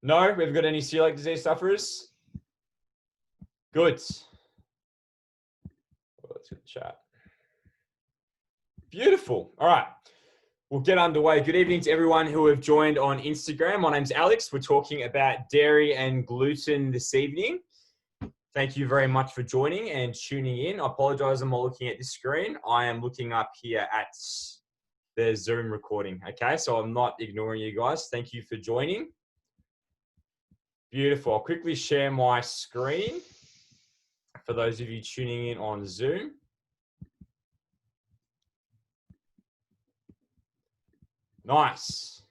No, we've got any celiac disease sufferers? Good. Let's get the chat. Beautiful. All right. We'll get underway. Good evening to everyone who have joined on Instagram. My name's Alex. We're talking about dairy and gluten this evening. Thank you very much for joining and tuning in. I apologize, I'm not looking at this screen. I am looking up here at the Zoom recording. Okay, so I'm not ignoring you guys. Thank you for joining. Beautiful. I'll quickly share my screen for those of you tuning in on Zoom. Nice.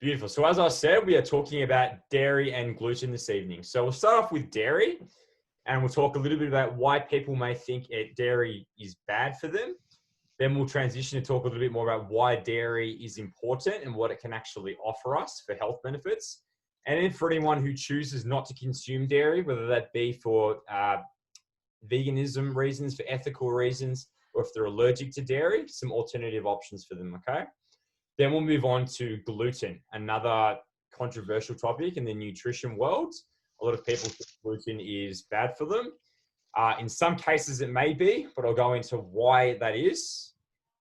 Beautiful. So as I said, we are talking about dairy and gluten this evening. So we'll start off with dairy and we'll talk a little bit about why people may think dairy is bad for them. Then we'll transition to talk a little bit more about why dairy is important and what it can actually offer us for health benefits. And then for anyone who chooses not to consume dairy, whether that be for veganism reasons, for ethical reasons, or if they're allergic to dairy, some alternative options for them, okay? Then we'll move on to gluten, another controversial topic in the nutrition world. A lot of people think gluten is bad for them. In some cases it may be, but I'll go into why that is.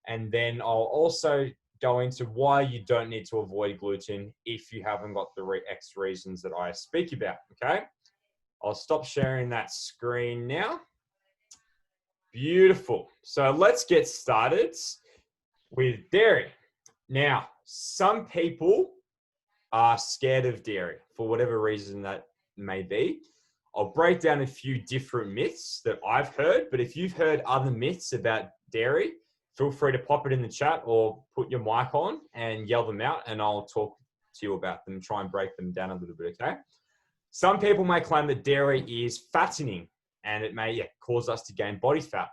And then I'll also go into why you don't need to avoid gluten if you haven't got the X reasons that I speak about, okay? I'll stop sharing that screen now. Beautiful. So let's get started with dairy. Now, some people are scared of dairy for whatever reason that may be. I'll break down a few different myths that I've heard, but if you've heard other myths about dairy, feel free to pop it in the chat or put your mic on and yell them out and I'll talk to you about them, try and break them down a little bit, okay? Some people may claim that dairy is fattening and it may cause us to gain body fat.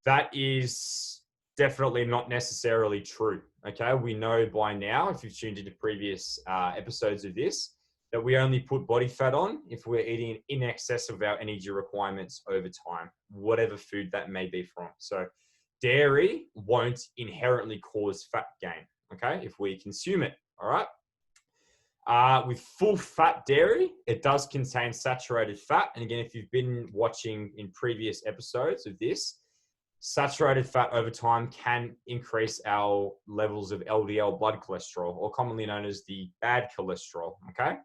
That is definitely not necessarily true, okay? We know by now, if you've tuned into previous episodes of this, that we only put body fat on if we're eating in excess of our energy requirements over time, whatever food that may be from. So dairy won't inherently cause fat gain, okay, if we consume it, all right? With full fat dairy, it does contain saturated fat. And again, if you've been watching in previous episodes of this, saturated fat over time can increase our levels of LDL blood cholesterol, or commonly known as the bad cholesterol, okay?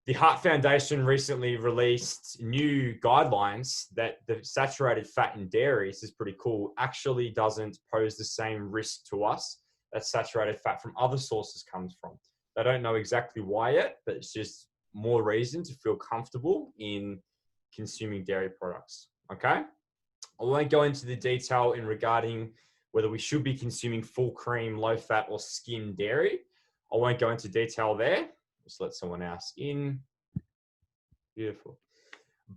The Heart Foundation recently released new guidelines that the saturated fat in dairies is pretty cool, actually doesn't pose the same risk to us that saturated fat from other sources comes from. I don't know exactly why yet, but it's just more reason to feel comfortable in consuming dairy products, okay? I won't go into the detail in regarding whether we should be consuming full cream, low fat or skim dairy. I won't go into detail there. Just let someone else in. Beautiful.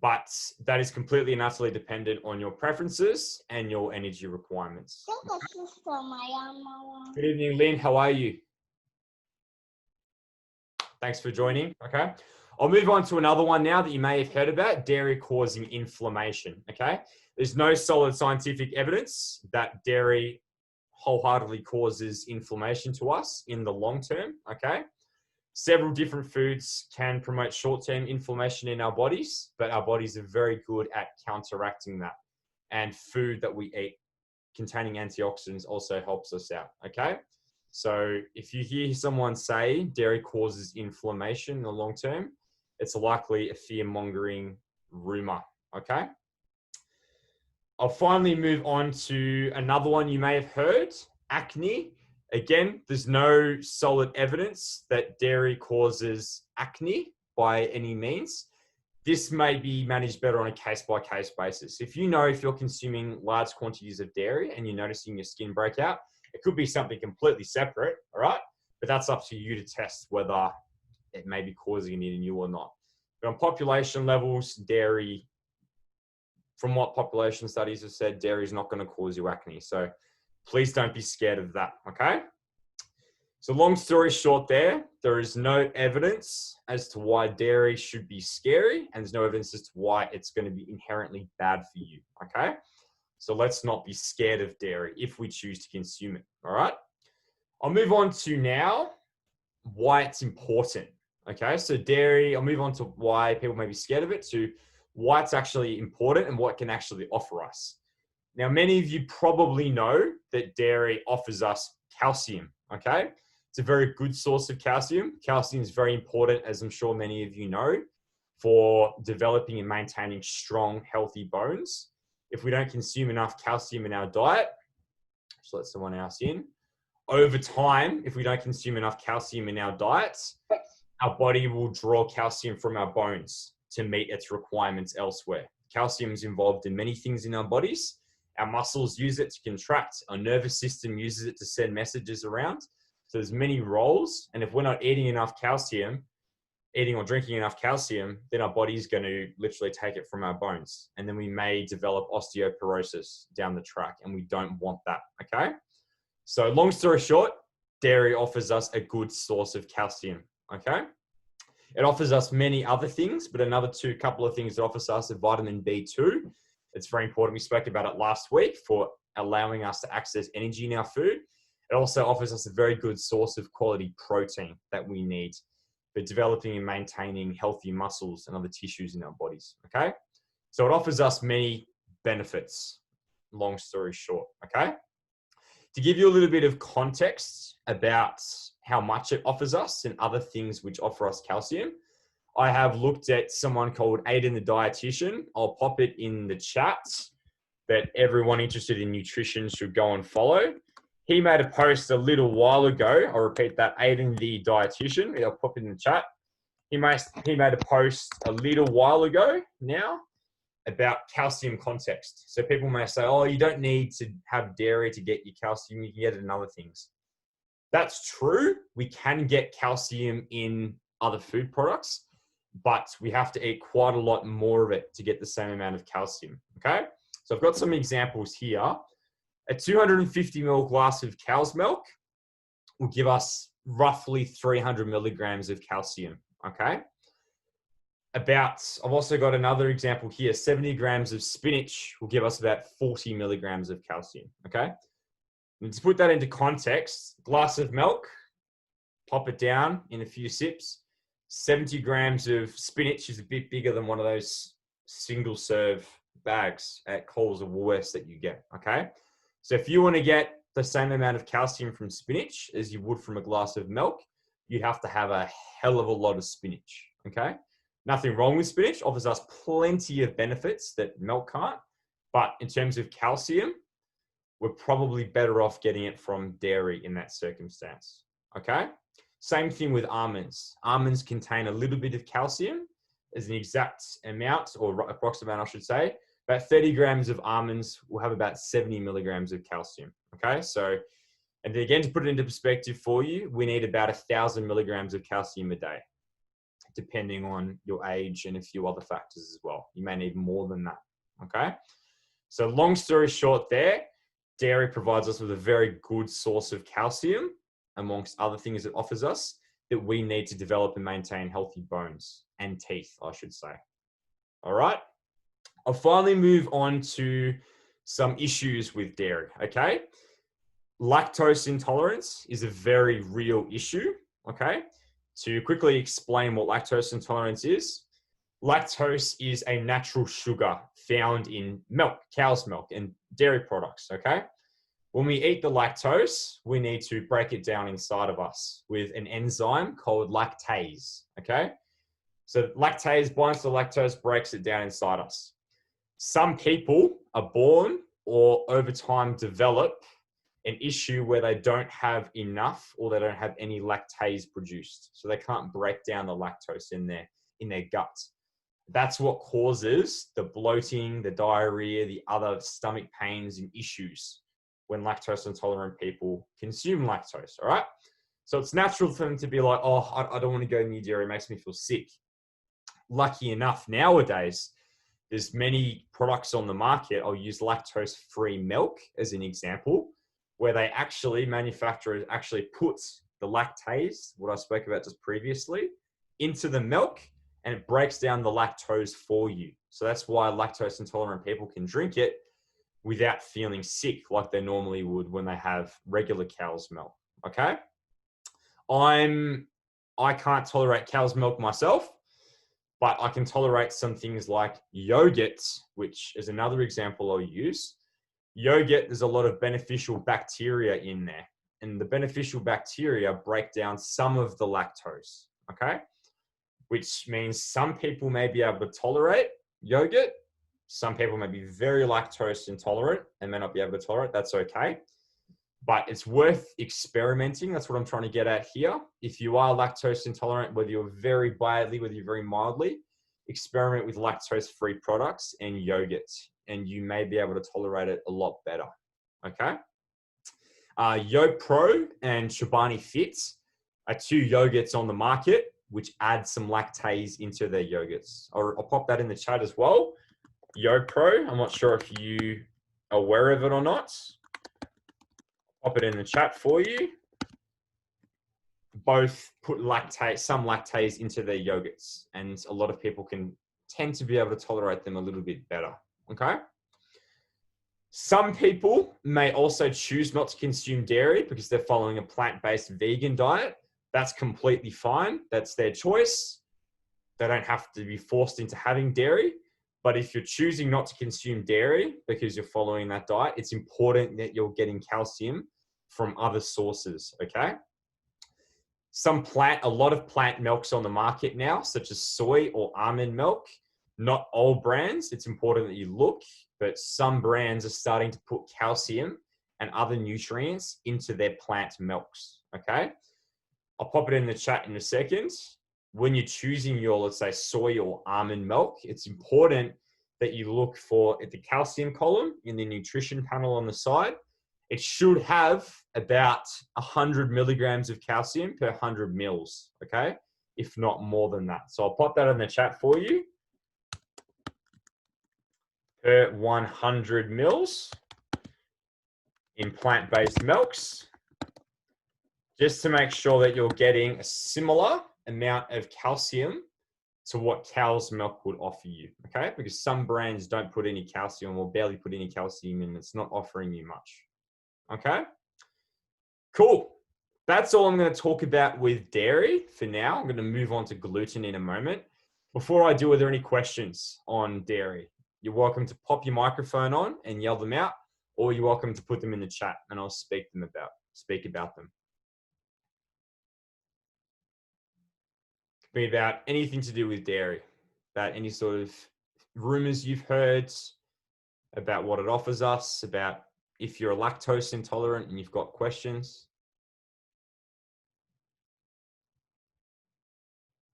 But that is completely and utterly dependent on your preferences and your energy requirements. Good evening, Lynn. How are you? Thanks for joining. Okay. I'll move on to another one now that you may have heard about, dairy causing inflammation. Okay. There's no solid scientific evidence that dairy wholeheartedly causes inflammation to us in the long term. Okay. Several different foods can promote short-term inflammation in our bodies, but our bodies are very good at counteracting that. And food that we eat containing antioxidants also helps us out. Okay. So if you hear someone say dairy causes inflammation in the long term, it's likely a fear-mongering rumor, okay? I'll finally move on to another one you may have heard, acne. Again, there's no solid evidence that dairy causes acne by any means. This may be managed better on a case-by-case basis. If you know if you're consuming large quantities of dairy and you're noticing your skin break out, it could be something completely separate, all right? But that's up to you to test whether it may be causing it in you or not. But on population levels, dairy, from what population studies have said, dairy is not going to cause you acne. So please don't be scared of that, okay? So long story short there is no evidence as to why dairy should be scary, and there's no evidence as to why it's going to be inherently bad for you, okay? So let's not be scared of dairy if we choose to consume it, all right? I'll move on to now why it's important, Okay, so dairy, I'll move on to why people may be scared of it, to why it's actually important and what it can actually offer us. Now, many of you probably know that dairy offers us calcium, okay? It's a very good source of calcium. Calcium is very important, as I'm sure many of you know, for developing and maintaining strong, healthy bones. If we don't consume enough calcium in our diet, just let someone else in, over time, if we don't consume enough calcium in our diets, our body will draw calcium from our bones to meet its requirements elsewhere. Calcium is involved in many things in our bodies. Our muscles use it to contract. Our nervous system uses it to send messages around. So there's many roles. And if we're not eating enough calcium, eating or drinking enough calcium, then our body's going to literally take it from our bones. And then we may develop osteoporosis down the track, and we don't want that, okay? So long story short, dairy offers us a good source of calcium, okay? It offers us many other things, but another couple of things it offers us are vitamin B2. It's very important. We spoke about it last week for allowing us to access energy in our food. It also offers us a very good source of quality protein that we need for developing and maintaining healthy muscles and other tissues in our bodies, okay? So it offers us many benefits, long story short, okay? To give you a little bit of context about how much it offers us and other things which offer us calcium, I have looked at someone called Aiden the dietitian. I'll pop it in the chat that everyone interested in nutrition should go and follow. He made a post a little while ago. I'll repeat that, Aiden the dietitian. I'll pop it in the chat. He made a post a little while ago now about calcium context. So people may say, oh, you don't need to have dairy to get your calcium. You can get it in other things. That's true. We can get calcium in other food products, but we have to eat quite a lot more of it to get the same amount of calcium, okay? So I've got some examples here. A 250 ml glass of cow's milk will give us roughly 300 milligrams of calcium, okay? I've also got another example here. 70 grams of spinach will give us about 40 milligrams of calcium, okay? And to put that into context, glass of milk, pop it down in a few sips. 70 grams of spinach is a bit bigger than one of those single serve bags at Coles or Woolworths that you get, okay? So if you want to get the same amount of calcium from spinach as you would from a glass of milk, you'd have to have a hell of a lot of spinach, okay? Nothing wrong with spinach, offers us plenty of benefits that milk can't, but in terms of calcium, we're probably better off getting it from dairy in that circumstance, okay? Same thing with almonds. Almonds contain a little bit of calcium as an exact amount, or approximate amount, I should say. About 30 grams of almonds will have about 70 milligrams of calcium, okay? So, and again, to put it into perspective for you, we need about 1,000 milligrams of calcium a day, depending on your age and a few other factors as well. You may need more than that, okay? So long story short there, dairy provides us with a very good source of calcium, amongst other things it offers us, that we need to develop and maintain healthy bones and teeth, I should say. All right. I'll finally move on to some issues with dairy, okay? Lactose intolerance is a very real issue, okay? To quickly explain what lactose intolerance is, lactose is a natural sugar found in milk, cow's milk, and dairy products, okay? When we eat the lactose, we need to break it down inside of us with an enzyme called lactase, okay? So lactase binds to lactose, breaks it down inside us. Some people are born or over time develop an issue where they don't have enough or they don't have any lactase produced. So they can't break down the lactose in their gut. That's what causes the bloating, the diarrhea, the other stomach pains and issues when lactose intolerant people consume lactose, all right? So it's natural for them to be like, oh, I don't want to go near dairy, it makes me feel sick. Lucky enough, nowadays, there's many products on the market. I'll use lactose-free milk as an example, where they actually, manufacturers actually put the lactase, what I spoke about just previously, into the milk, and it breaks down the lactose for you. So that's why lactose intolerant people can drink it without feeling sick like they normally would when they have regular cow's milk, okay? I'm I can't tolerate cow's milk myself, but I can tolerate some things like yogurt, which is another example I'll use. Yogurt, there's a lot of beneficial bacteria in there, and the beneficial bacteria break down some of the lactose, okay? Which means some people may be able to tolerate yogurt. Some people may be very lactose intolerant and may not be able to tolerate. That's okay. But it's worth experimenting. That's what I'm trying to get at here. If you are lactose intolerant, whether you're very badly, whether you're very mildly, experiment with lactose-free products and yogurt, and you may be able to tolerate it a lot better. Okay. YoPro and Chobani Fit are two yogurts on the market which add some lactase into their yogurts. I'll pop that in the chat as well. YoPro, I'm not sure if you are aware of it or not. Pop it in the chat for you. Both put some lactase into their yogurts, and a lot of people can tend to be able to tolerate them a little bit better. Okay. Some people may also choose not to consume dairy because they're following a plant-based vegan diet. That's completely fine. That's their choice. They don't have to be forced into having dairy. But if you're choosing not to consume dairy because you're following that diet, it's important that you're getting calcium from other sources, okay? A lot of plant milks on the market now, such as soy or almond milk. Not all brands. It's important that you look, but some brands are starting to put calcium and other nutrients into their plant milks, okay? I'll pop it in the chat in a second. When you're choosing your, let's say, soy or almond milk, it's important that you look for at the calcium column in the nutrition panel on the side. It should have about 100 milligrams of calcium per 100 mils, okay? If not more than that. So I'll pop that in the chat for you. Per 100 mils in plant-based milks, just to make sure that you're getting a similar amount of calcium to what cow's milk would offer you, okay? Because some brands don't put any calcium or barely put any calcium in. It's not offering you much, okay? Cool. That's all I'm going to talk about with dairy for now. I'm going to move on to gluten in a moment. Before I do, are there any questions on dairy? You're welcome to pop your microphone on and yell them out, or you're welcome to put them in the chat and I'll speak about them. Could be about anything to do with dairy, about any sort of rumors you've heard, about what it offers us, about if you're lactose intolerant and you've got questions.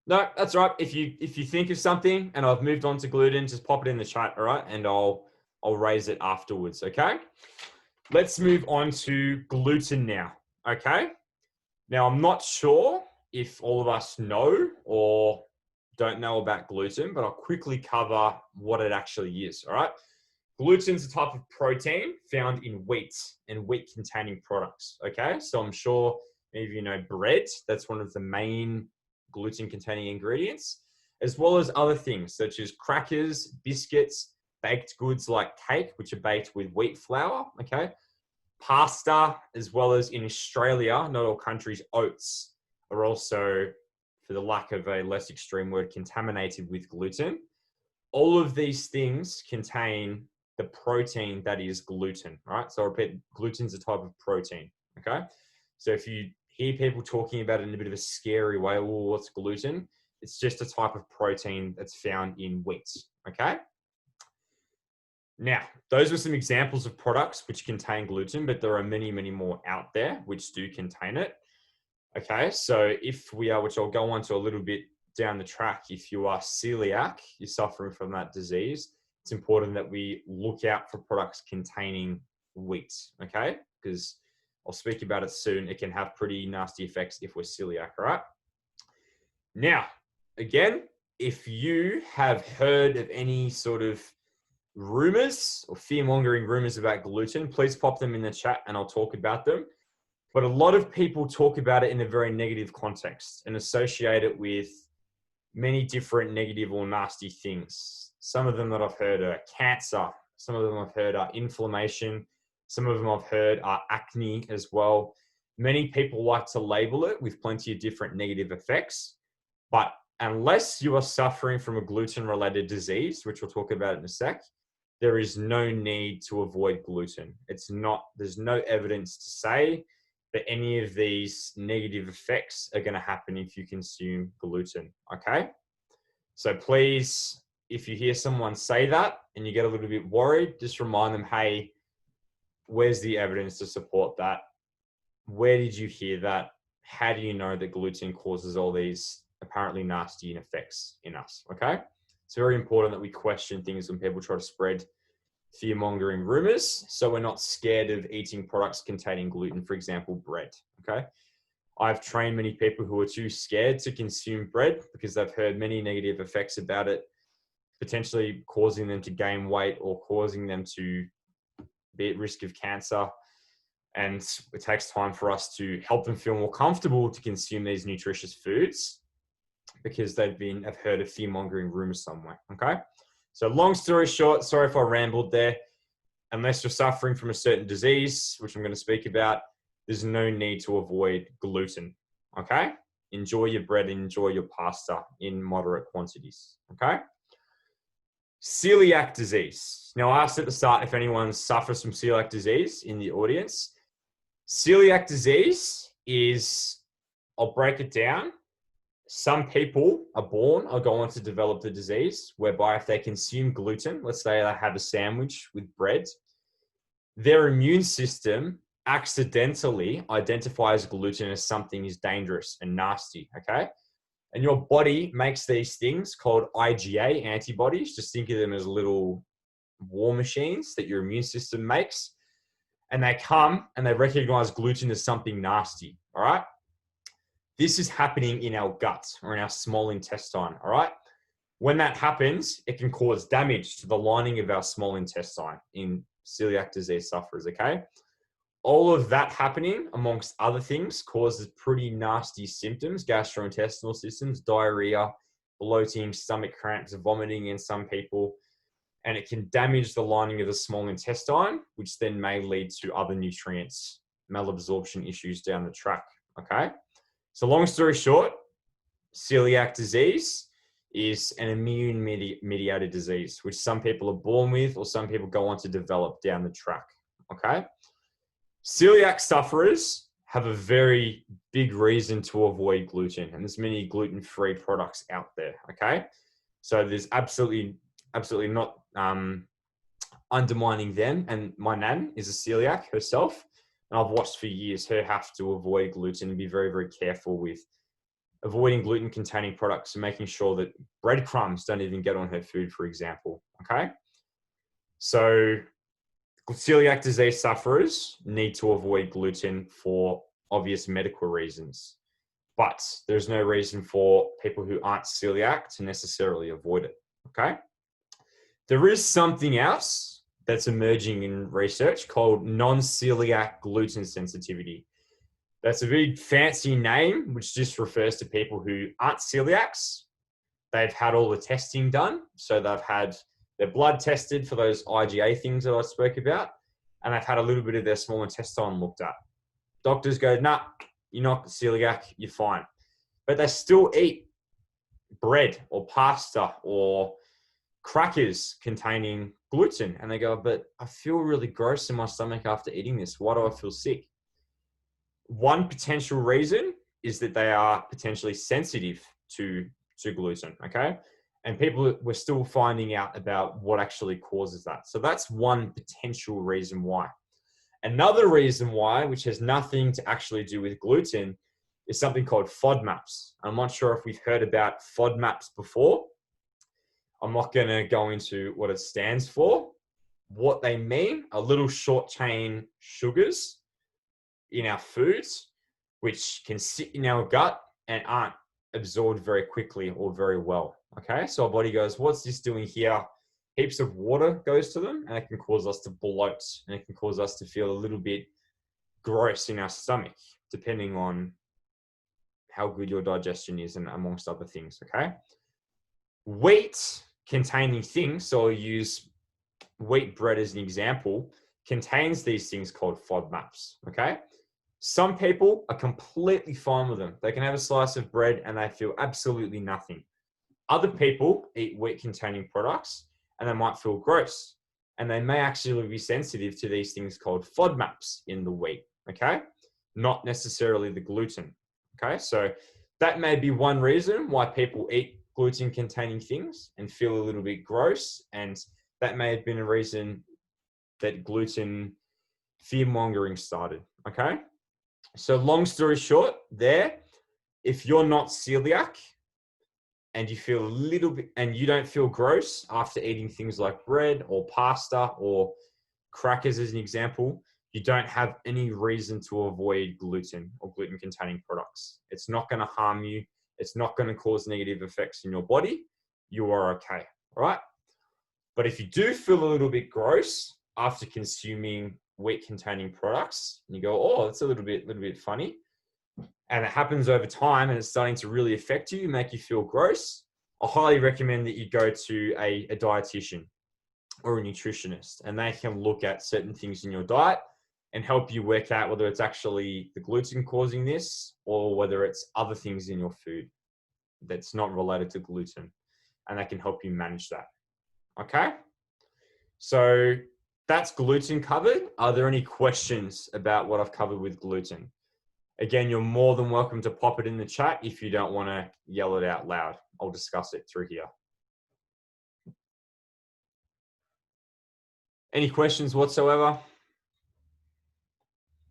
No, that's right. If you think of something and I've moved on to gluten, just pop it in the chat, all right? And I'll raise it afterwards, okay? Let's move on to gluten now, okay? Now, I'm not sure if all of us know or don't know about gluten, but I'll quickly cover what it actually is, all right? Gluten is a type of protein found in wheat and wheat-containing products, okay? So I'm sure many of you know bread. That's one of the main gluten-containing ingredients, as well as other things such as crackers, biscuits, baked goods like cake, which are baked with wheat flour, okay? Pasta, as well as in Australia, not all countries, oats are also, for the lack of a less extreme word, contaminated with gluten. All of these things contain the protein that is gluten, right? So I repeat, gluten is a type of protein, okay? So if you hear people talking about it in a bit of a scary way, oh, what's gluten? It's just a type of protein that's found in wheat, okay? Now, those were some examples of products which contain gluten, but there are many, many more out there which do contain it. Okay, so if we are, which I'll go on to a little bit down the track, if you are celiac, you're suffering from that disease, it's important that we look out for products containing wheat, okay? Because I'll speak about it soon. It can have pretty nasty effects if we're celiac, all right? Now, again, if you have heard of any sort of rumors or fear-mongering rumors about gluten, please pop them in the chat and I'll talk about them. But a lot of people talk about it in a very negative context and associate it with many different negative or nasty things. Some of them that I've heard are cancer. Some of them I've heard are inflammation. Some of them I've heard are acne as well. Many people like to label it with plenty of different negative effects, but unless you are suffering from a gluten-related disease, which we'll talk about in a sec, there is no need to avoid gluten. There's no evidence to say that any of these negative effects are going to happen if you consume gluten, okay? So please, if you hear someone say that and you get a little bit worried, just remind them, hey, where's the evidence to support that? Where did you hear that? How do you know that gluten causes all these apparently nasty effects in us, okay? It's very important that we question things when people try to spread fear-mongering rumors, so we're not scared of eating products containing gluten, for example, bread, okay? I've trained many people who are too scared to consume bread because they've heard many negative effects about it, potentially causing them to gain weight or causing them to be at risk of cancer. And it takes time for us to help them feel more comfortable to consume these nutritious foods because have heard a fear-mongering rumor somewhere, okay? So long story short, sorry if I rambled there. Unless you're suffering from a certain disease, which I'm going to speak about, there's no need to avoid gluten, okay? Enjoy your bread and enjoy your pasta in moderate quantities, okay? Celiac disease. Now, I asked at the start if anyone suffers from celiac disease in the audience. Celiac disease is, I'll break it down. Some people are born or go on to develop the disease, whereby if they consume gluten, let's say they have a sandwich with bread, their immune system accidentally identifies gluten as something is dangerous and nasty, okay? And your body makes these things called IgA antibodies. Just think of them as little war machines that your immune system makes. And they come and they recognize gluten as something nasty, all right? This is happening in our gut or in our small intestine, all right? When that happens, it can cause damage to the lining of our small intestine in celiac disease sufferers, okay? All of that happening, amongst other things, causes pretty nasty symptoms, gastrointestinal systems, diarrhea, bloating, stomach cramps, vomiting in some people, and it can damage the lining of the small intestine, which then may lead to other nutrients, malabsorption issues down the track, okay? So long story short, celiac disease is an immune-mediated disease, which some people are born with or some people go on to develop down the track, okay? Celiac sufferers have a very big reason to avoid gluten, and there's many gluten-free products out there, okay? So there's absolutely not undermining them, and my nan is a celiac herself, and I've watched for years her have to avoid gluten and be very, very careful with avoiding gluten-containing products and making sure that breadcrumbs don't even get on her food, for example, okay? So celiac disease sufferers need to avoid gluten for obvious medical reasons, but there's no reason for people who aren't celiac to necessarily avoid it, okay? There is something else that's emerging in research called non-celiac gluten sensitivity. That's a very fancy name, which just refers to people who aren't celiacs. They've had all the testing done. So they've had their blood tested for those IgA things that I spoke about, and they've had a little bit of their small intestine looked at. Doctors go, nah, you're not celiac, you're fine. But they still eat bread or pasta or crackers containing gluten. And they go, but I feel really gross in my stomach after eating this. Why do I feel sick? One potential reason is that they are potentially sensitive to gluten, okay? And people were still finding out about what actually causes that. So that's one potential reason why. Another reason why, which has nothing to actually do with gluten, is something called FODMAPs. I'm not sure if we've heard about FODMAPs before. I'm not going to go into what it stands for. What they mean are little short chain sugars in our foods, which can sit in our gut and aren't absorbed very quickly or very well. Okay, so our body goes, what's this doing here? Heaps of water goes to them, and it can cause us to bloat, and it can cause us to feel a little bit gross in our stomach, depending on how good your digestion is, and amongst other things. Okay, wheat containing things, so I'll use wheat bread as an example, contains these things called FODMAPs. Okay, Some people are completely fine with them. They can have a slice of bread and they feel absolutely nothing. Other people eat wheat-containing products and they might feel gross. And they may actually be sensitive to these things called FODMAPs in the wheat, okay? Not necessarily the gluten, okay? So that may be one reason why people eat gluten-containing things and feel a little bit gross. And that may have been a reason that gluten fear-mongering started, okay? So long story short there, if you're not celiac and you feel a little bit, and you don't feel gross after eating things like bread or pasta or crackers as an example, you don't have any reason to avoid gluten or gluten containing products. It's not going to harm you. It's not going to cause negative effects in your body. You are okay, all right? But if you do feel a little bit gross after consuming wheat containing products, and you go, oh, that's a little bit funny, and it happens over time and it's starting to really affect you, make you feel gross, I highly recommend that you go to a dietitian or a nutritionist, and they can look at certain things in your diet and help you work out whether it's actually the gluten causing this or whether it's other things in your food that's not related to gluten, and they can help you manage that. Okay? So that's gluten covered. Are there any questions about what I've covered with gluten? Again, you're more than welcome to pop it in the chat if you don't want to yell it out loud. I'll discuss it through here. Any questions whatsoever?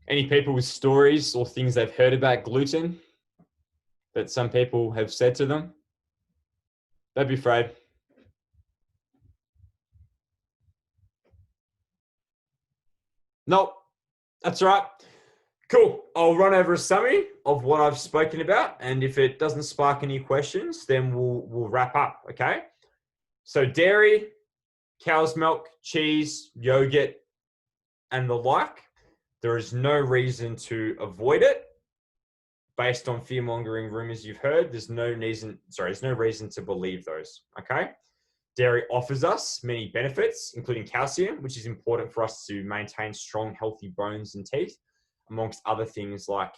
Any people with stories or things they've heard about gluten that some people have said to them? Don't be afraid. Nope, that's all right. Cool. I'll run over a summary of what I've spoken about, and if it doesn't spark any questions, then we'll wrap up. Okay. So dairy, cow's milk, cheese, yogurt, and the like. There is no reason to avoid it based on fear-mongering rumors you've heard. There's no reason to believe those. Okay. Dairy offers us many benefits, including calcium, which is important for us to maintain strong, healthy bones and teeth, amongst other things like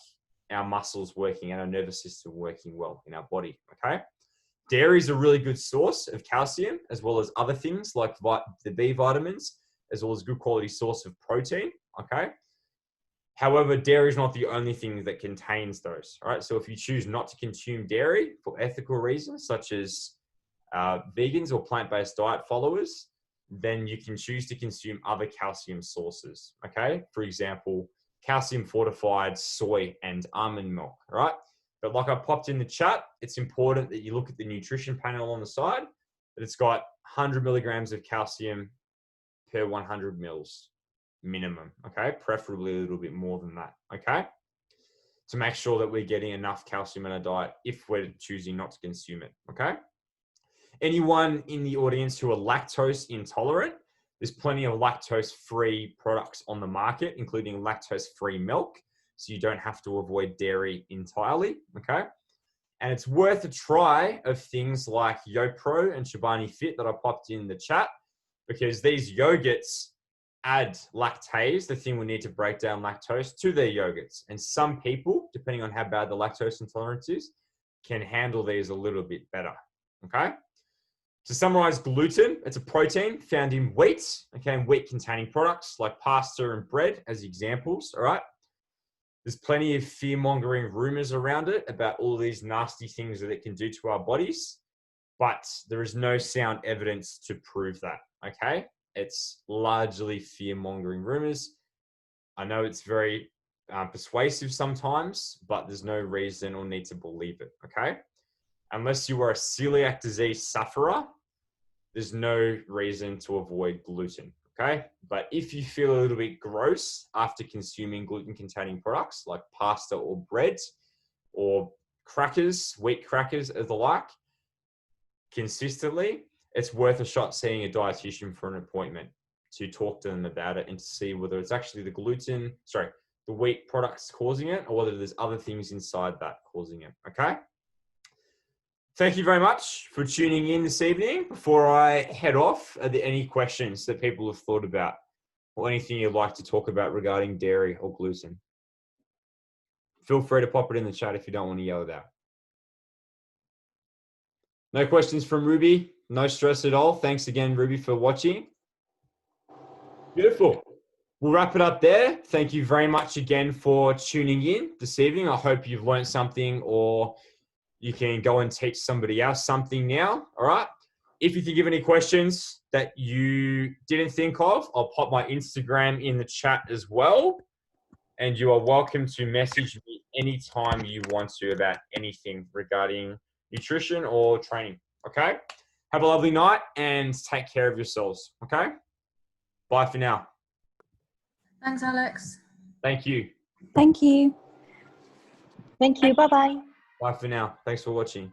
our muscles working and our nervous system working well in our body, okay? Dairy is a really good source of calcium, as well as other things like the B vitamins, as well as good quality source of protein, okay? However, dairy is not the only thing that contains those, all right? So if you choose not to consume dairy for ethical reasons, such as vegans or plant-based diet followers, then you can choose to consume other calcium sources, okay? For example, calcium fortified soy and almond milk, right? But like I popped in the chat, it's important that you look at the nutrition panel on the side, that it's got 100 milligrams of calcium per 100 mils minimum, okay? Preferably a little bit more than that, okay? To make sure that we're getting enough calcium in our diet if we're choosing not to consume it, okay? Anyone in the audience who are lactose intolerant, there's plenty of lactose-free products on the market, including lactose-free milk, so you don't have to avoid dairy entirely, okay? And it's worth a try of things like YoPro and Chobani Fit that I popped in the chat, because these yogurts add lactase, the thing we need to break down lactose, to their yogurts. And some people, depending on how bad the lactose intolerance is, can handle these a little bit better, okay? To summarize, gluten, it's a protein found in wheat, okay, and wheat-containing products like pasta and bread as examples, all right? There's plenty of fear-mongering rumors around it about all these nasty things that it can do to our bodies, but there is no sound evidence to prove that, okay? It's largely fear-mongering rumors. I know it's very persuasive sometimes, but there's no reason or need to believe it, okay? Unless you are a celiac disease sufferer, there's no reason to avoid gluten, okay? But if you feel a little bit gross after consuming gluten-containing products like pasta or bread or crackers, wheat crackers or the like, consistently, it's worth a shot seeing a dietitian for an appointment to talk to them about it and to see whether it's actually the wheat products causing it or whether there's other things inside that causing it, okay? Thank you very much for tuning in this evening. Before I head off, are there any questions that people have thought about or anything you'd like to talk about regarding dairy or gluten? feel free to pop it in the chat if you don't want to yell it out. No questions from Ruby. No stress at all. Thanks again, Ruby, for watching. Beautiful. We'll wrap it up there. Thank you very much again for tuning in this evening. I hope you've learned something, or you can go and teach somebody else something now. All right. If you think of any questions that you didn't think of, I'll pop my Instagram in the chat as well. And you are welcome to message me anytime you want to about anything regarding nutrition or training. Okay. Have a lovely night and take care of yourselves. Okay. Bye for now. Thanks, Alex. Thank you. Thank you. Thank you. Bye-bye. Bye for now. Thanks for watching.